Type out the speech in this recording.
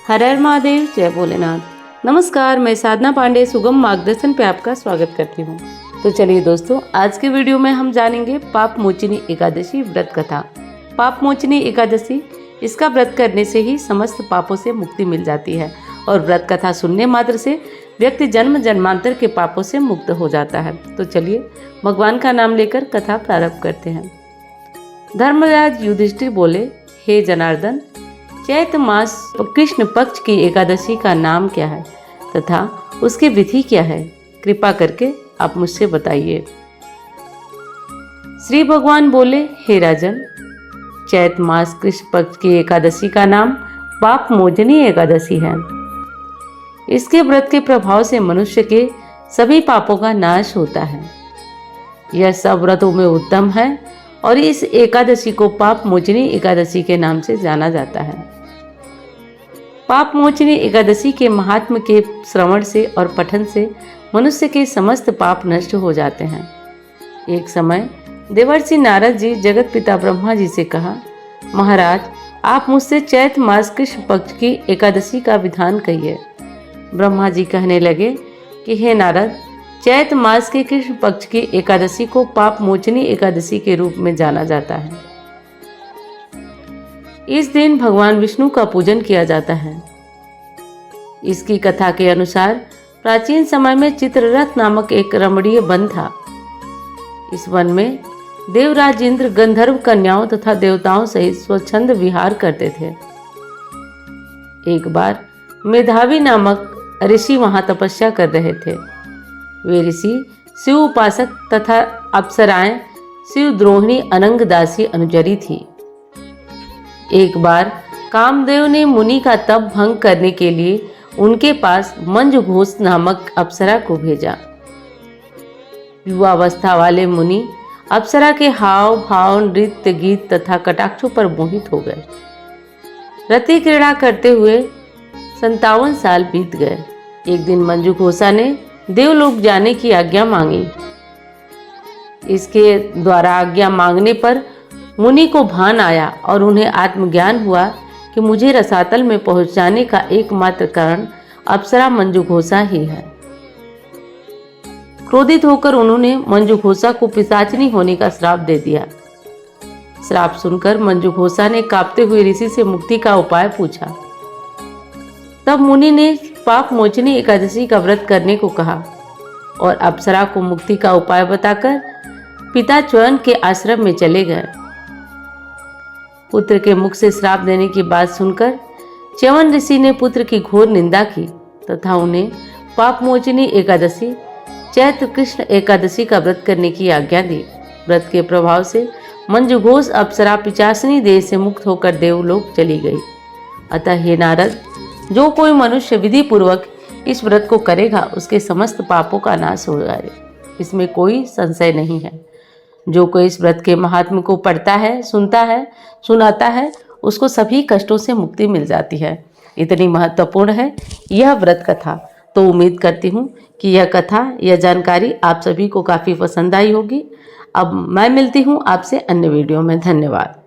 हर हर महादेव, जय भोलेनाथ। नमस्कार, मैं साधना पांडे सुगम मार्गदर्शन पे आपका स्वागत करती हूँ। तो चलिए दोस्तों, आज के वीडियो में हम जानेंगे पाप मोचनी एकादशी व्रत कथा। पाप मोचनी एकादशी, इसका व्रत करने से ही समस्त पापों से मुक्ति मिल जाती है और व्रत कथा सुनने मात्र से व्यक्ति जन्म जन्मांतर के पापों से मुक्त हो जाता है। तो चलिए भगवान का नाम लेकर कथा प्रारंभ करते हैं। धर्मराज युधिष्ठिर बोले, हे जनार्दन, चैत्र मास कृष्ण पक्ष की एकादशी का नाम क्या है तथा उसकी विधि क्या है? कृपा करके आप मुझसे बताइए। श्री भगवान बोले, हे राजन, चैत्र मास कृष्ण पक्ष की एकादशी का नाम पाप मोचनी एकादशी है। इसके व्रत के प्रभाव से मनुष्य के सभी पापों का नाश होता है। यह सब व्रतों में उत्तम है और इस एकादशी को पाप मोचनी एकादशी के नाम से जाना जाता है। पाप मोचनी एकादशी के महात्म के श्रवण से और पठन से मनुष्य के समस्त पाप नष्ट हो जाते हैं। एक समय देवर्षि नारद जी जगत पिता ब्रह्मा जी से कहा, महाराज, आप मुझसे चैत्र मास कृष्ण पक्ष की एकादशी का विधान कहिए। ब्रह्मा जी कहने लगे कि हे नारद, चैत्र मास के कृष्ण पक्ष की एकादशी को पाप मोचनी एकादशी के रूप में जाना जाता है। इस दिन भगवान विष्णु का पूजन किया जाता है। इसकी कथा के अनुसार प्राचीन समय में चित्ररथ नामक एक रमणीय वन था। इस वन में देवराज इंद्र गंधर्व कन्याओं तथा देवताओं सहित स्वच्छंद विहार करते थे। एक बार मेधावी नामक ऋषि वहां तपस्या कर रहे थे। वे ऋषि शिव उपासक तथा अप्सराएं शिव द्रोहिणी अनंग दासी अनुचरी थी। एक बार कामदेव ने मुनि का तप भंग करने के लिए उनके पास मंजुघोष नामक अप्सरा को भेजा। युवावस्था वाले मुनि अप्सरा के हाव भाव, नृत्य, गीत तथा कटाक्षों पर मोहित हो गए। रति क्रीड़ा करते हुए 57 साल बीत गए। एक दिन मंजुघोषा ने देवलोक जाने की आज्ञा मांगी। इसके द्वारा आज्ञा मांगने पर मुनि को भान आया और उन्हें आत्मज्ञान हुआ कि मुझे रसातल में पहुंचाने का एकमात्र कारण अप्सरा मंजुघोषा ही है। क्रोधित होकर उन्होंने मंजुघोषा को पिशाचिनी होने का श्राप दे दिया। श्राप सुनकर मंजुघोषा ने कांपते हुए ऋषि से मुक्ति का उपाय पूछा। तब मुनि ने पाप मोचनी एकादशी का व्रत करने को कहा और अप्सरा को मुक्ति का उपाय बताकर पिता च्यवन के आश्रम में चले गए। पुत्र के मुख से श्राप देने की बात सुनकर च्यवन ऋषि ने पुत्र की घोर निंदा की तथा उन्हें पाप मोचनी एकादशी चैत्र कृष्ण एकादशी का व्रत करने की आज्ञा दी। व्रत के प्रभाव से मंजुघोष अप्सरा पिशाचिनी देह से मुक्त होकर देवलोक चली गई। अतः हे नारद, जो कोई मनुष्य विधि पूर्वक इस व्रत को करेगा उसके समस्त पापों का नाश हो जाएगा। इसमें कोई संशय नहीं है। जो कोई इस व्रत के महात्म्य को पढ़ता है, सुनता है, सुनाता है, उसको सभी कष्टों से मुक्ति मिल जाती है। इतनी महत्वपूर्ण है यह व्रत कथा। तो उम्मीद करती हूँ कि यह कथा, यह जानकारी आप सभी को काफ़ी पसंद आई होगी। अब मैं मिलती हूँ आपसे अन्य वीडियो में। धन्यवाद।